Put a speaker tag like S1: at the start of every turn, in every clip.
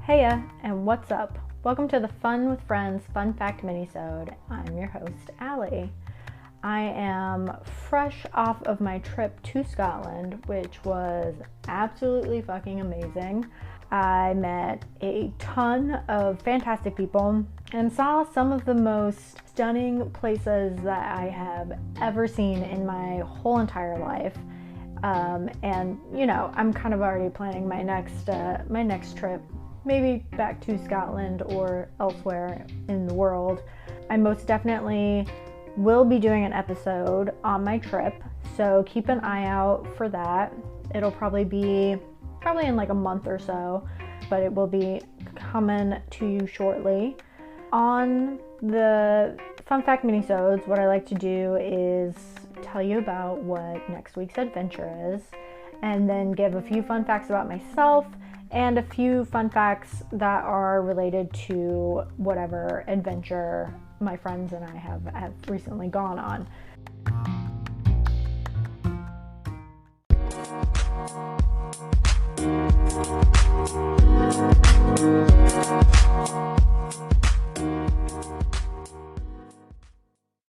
S1: Heya, and what's up? Welcome to the Fun with Friends Fun Fact Minisode. I'm your host, Allie. I am fresh off of my trip to Scotland, which was absolutely fucking amazing. I met a ton of fantastic people and saw some of the most stunning places that I have ever seen in my whole entire life. And you know, I'm kind of already planning my next trip, maybe back to Scotland or elsewhere in the world. I most definitely will be doing an episode on my trip, so keep an eye out for that. It'll probably in like a month or so, but it will be coming to you shortly. On the Fun Fact Minisodes, what I like to do is tell you about what next week's adventure is, and then give a few fun facts about myself and a few fun facts that are related to whatever adventure my friends and I have recently gone on.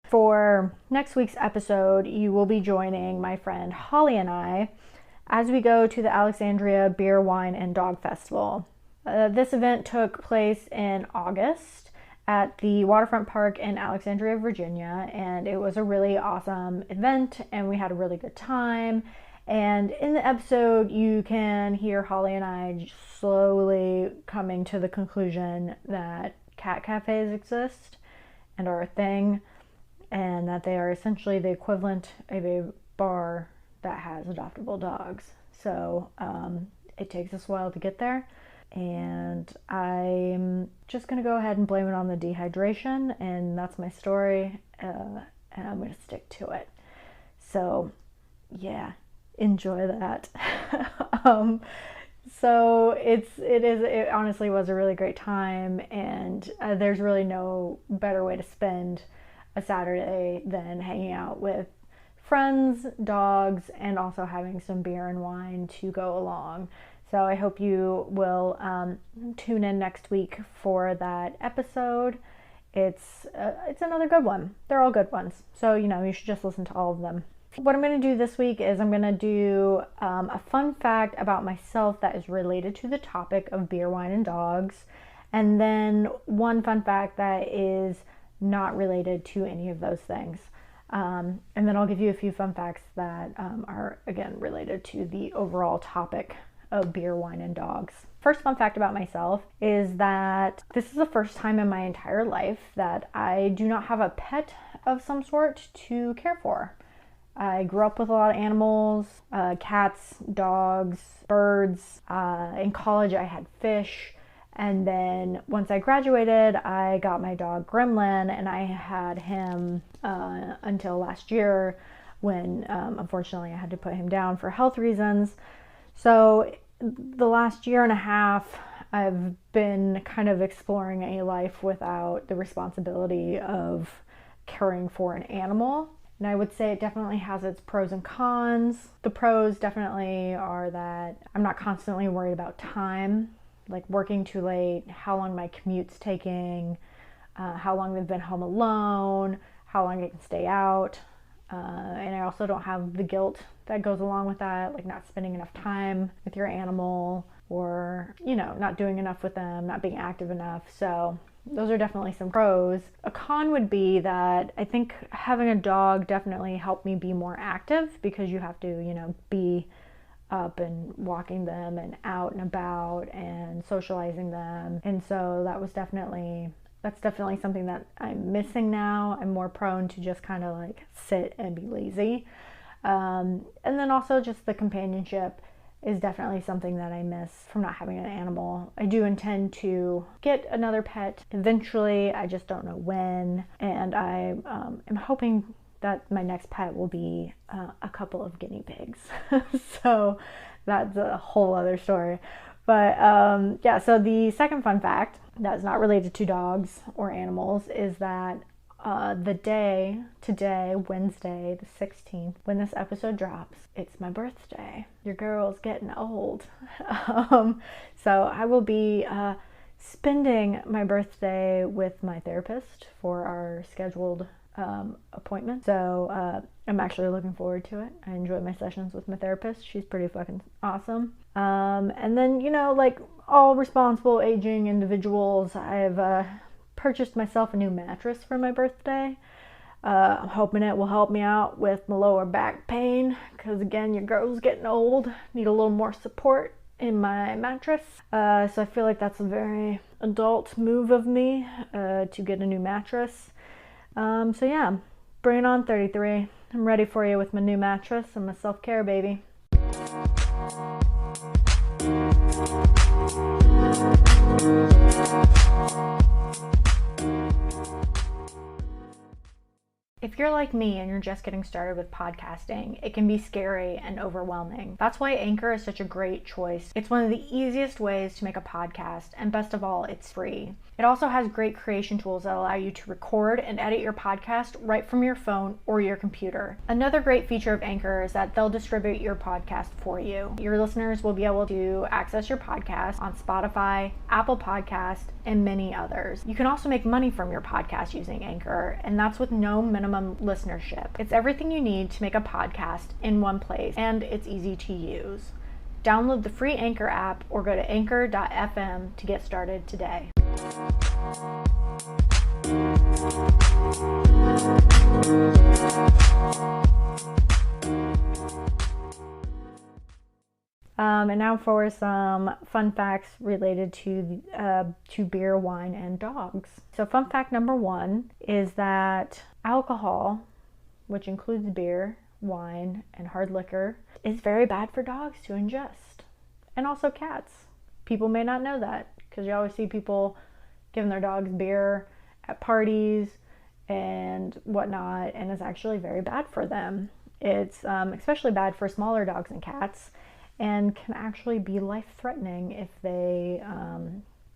S1: For next week's episode, you will be joining my friend Holly and I as we go to the Alexandria Beer, Wine, and Dog Festival. This event took place in August at the Waterfront Park in Alexandria, Virginia, and it was a really awesome event, and we had a really good time. And in the episode, you can hear Holly and I slowly coming to the conclusion that cat cafes exist and are a thing, and that they are essentially the equivalent of a bar that has adoptable dogs. So it takes us a while to get there, and I'm just gonna go ahead and blame it on the dehydration, and that's my story, and I'm gonna stick to it. So yeah, enjoy that. So it honestly was a really great time, and there's really no better way to spend a Saturday than hanging out with friends, dogs, and also having some beer and wine to go along. So I hope you will tune in next week for that episode. It's another good one. They're all good ones. So, you know, you should just listen to all of them. What I'm going to do this week is I'm going to do a fun fact about myself that is related to the topic of beer, wine, and dogs. And then one fun fact that is not related to any of those things. And then I'll give you a few fun facts that are, again, related to the overall topic of beer, wine, and dogs. First fun fact about myself is that this is the first time in my entire life that I do not have a pet of some sort to care for. I grew up with a lot of animals, cats, dogs, birds. In college, I had fish. And then once I graduated, I got my dog Gremlin, and I had him until last year when unfortunately I had to put him down for health reasons. So the last year and a half, I've been kind of exploring a life without the responsibility of caring for an animal. And I would say it definitely has its pros and cons. The pros definitely are that I'm not constantly worried about time, like working too late, how long my commute's taking, how long they've been home alone, how long I can stay out. And I also don't have the guilt that goes along with that, like not spending enough time with your animal, or, you know, not doing enough with them, not being active enough. So those are definitely some pros. A con would be that I think having a dog definitely helped me be more active, because you have to, you know, be up and walking them and out and about and socializing them. And so that's definitely something that I'm missing now. I'm more prone to just kind of like sit and be lazy. And then also just the companionship is definitely something that I miss from not having an animal. I do intend to get another pet eventually. I just don't know when. And I am hoping that my next pet will be a couple of guinea pigs. So that's a whole other story. But yeah, so the second fun fact that's not related to dogs or animals is that the day today, Wednesday the 16th, when this episode drops, it's my birthday. Your girl's getting old. So I will be spending my birthday with my therapist for our scheduled appointment. So I'm actually looking forward to it. I enjoy my sessions with my therapist. She's pretty fucking awesome. And then, like all responsible aging individuals, I've purchased myself a new mattress for my birthday. I'm hoping it will help me out with my lower back pain, because again, your girl's getting old, need a little more support in my mattress. So I feel like that's a very adult move of me to get a new mattress. So yeah, bring it on 33. I'm ready for you with my new mattress and my self-care, baby. If you're like me and you're just getting started with podcasting, it can be scary and overwhelming. That's why Anchor is such a great choice. It's one of the easiest ways to make a podcast, and best of all, it's free. It also has great creation tools that allow you to record and edit your podcast right from your phone or your computer. Another great feature of Anchor is that they'll distribute your podcast for you. Your listeners will be able to access your podcast on Spotify, Apple Podcasts, and many others. You can also make money from your podcast using Anchor, and that's with no minimum listenership. It's everything you need to make a podcast in one place, and it's easy to use. Download the free Anchor app or go to anchor.fm to get started today. And now for some fun facts related to beer, wine, and dogs. So fun fact number 1 is that alcohol, which includes beer, wine, and hard liquor, is very bad for dogs to ingest. And also cats. People may not know that, because you always see people giving their dogs beer at parties and whatnot, and it's actually very bad for them. It's especially bad for smaller dogs and cats, and can actually be life-threatening if they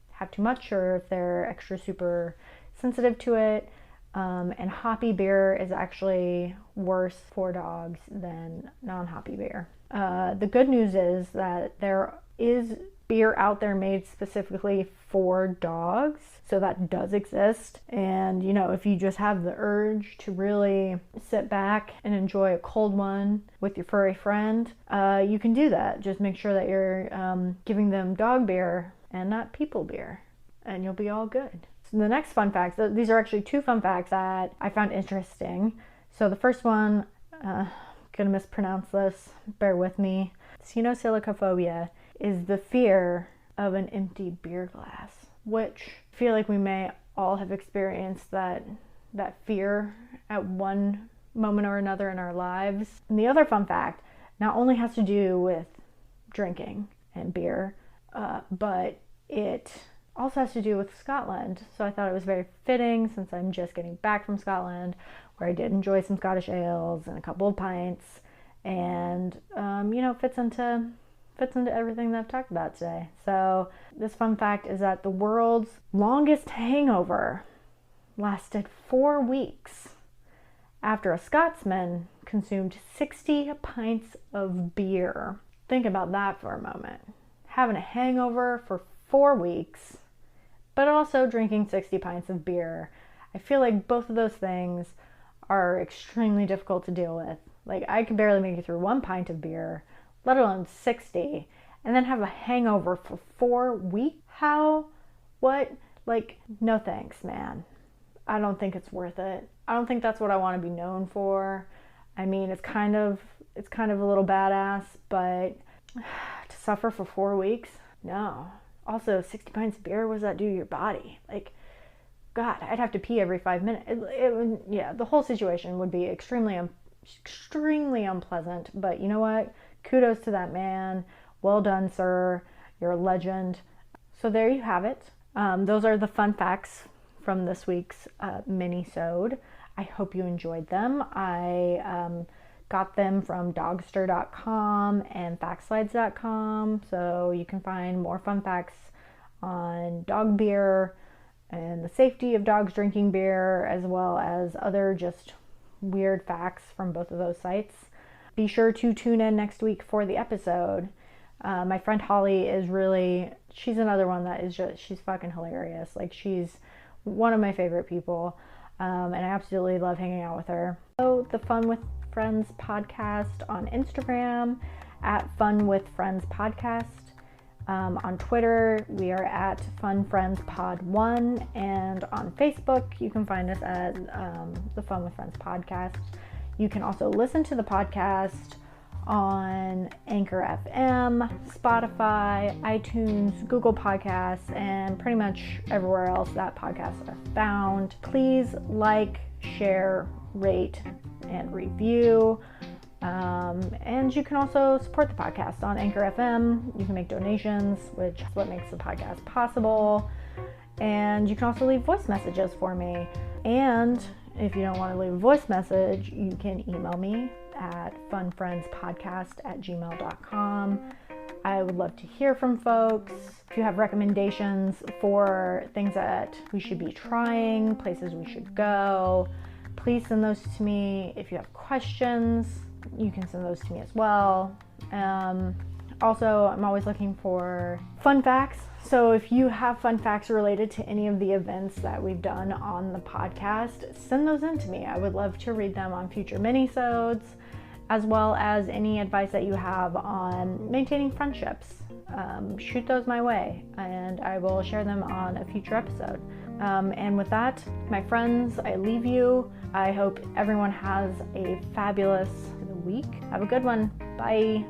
S1: have too much or if they're extra super sensitive to it. And hoppy beer is actually worse for dogs than non-hoppy beer. The good news is that there is beer out there made specifically for dogs, so that does exist. And if you just have the urge to really sit back and enjoy a cold one with your furry friend, you can do that. Just make sure that you're giving them dog beer and not people beer, and you'll be all good. So the next fun facts, these are actually 2 fun facts that I found interesting. So the first one, I'm gonna mispronounce this, bear with me. Sinosilicophobia is the fear of an empty beer glass, which I feel like we may all have experienced that fear at one moment or another in our lives. And the other fun fact not only has to do with drinking and beer, but it also has to do with Scotland. So I thought it was very fitting, since I'm just getting back from Scotland, where I did enjoy some Scottish ales and a couple of pints, and fits into everything that I've talked about today. So this fun fact is that the world's longest hangover lasted 4 weeks after a Scotsman consumed 60 pints of beer. Think about that for a moment. Having a hangover for 4 weeks, but also drinking 60 pints of beer. I feel like both of those things are extremely difficult to deal with. Like, I could barely make it through 1 pint of beer, let alone 60, and then have a hangover for 4 weeks? How? What? Like, no thanks, man. I don't think it's worth it. I don't think that's what I want to be known for. I mean, it's kind of a little badass, but to suffer for 4 weeks? No. Also, 60 pints of beer, what does that do to your body? Like, God, I'd have to pee every 5 minutes. The whole situation would be extremely unpleasant, but you know what? Kudos to that man. Well done, sir. You're a legend. So there you have it. Those are the fun facts from this week's Minisode. I hope you enjoyed them. I got them from dogster.com and factslides.com, so you can find more fun facts on dog beer and the safety of dogs drinking beer, as well as other just weird facts from both of those sites. Be sure to tune in next week for the episode. My friend Holly is really she's another one that is just, she's fucking hilarious. Like, she's one of my favorite people, and I absolutely love hanging out with her. So the Fun with Friends podcast on Instagram at Fun with Friends Podcast. On Twitter, we are at Fun Friends Pod 1, and on Facebook, you can find us at the Fun with Friends Podcast. You can also listen to the podcast on Anchor FM, Spotify, iTunes, Google Podcasts, and pretty much everywhere else that podcasts are found. Please like, share, rate, and review. And you can also support the podcast on Anchor FM. You can make donations, which is what makes the podcast possible. And you can also leave voice messages for me. And if you don't want to leave a voice message, you can email me at funfriendspodcast@gmail.com. I would love to hear from folks. If you have recommendations for things that we should be trying, places we should go, please send those to me. If you have questions, you can send those to me as well. Also, I'm always looking for fun facts. So if you have fun facts related to any of the events that we've done on the podcast, send those in to me. I would love to read them on future minisodes, as well as any advice that you have on maintaining friendships. Shoot those my way, and I will share them on a future episode. And with that, my friends, I leave you. I hope everyone has a fabulous week. Have a good one. Bye.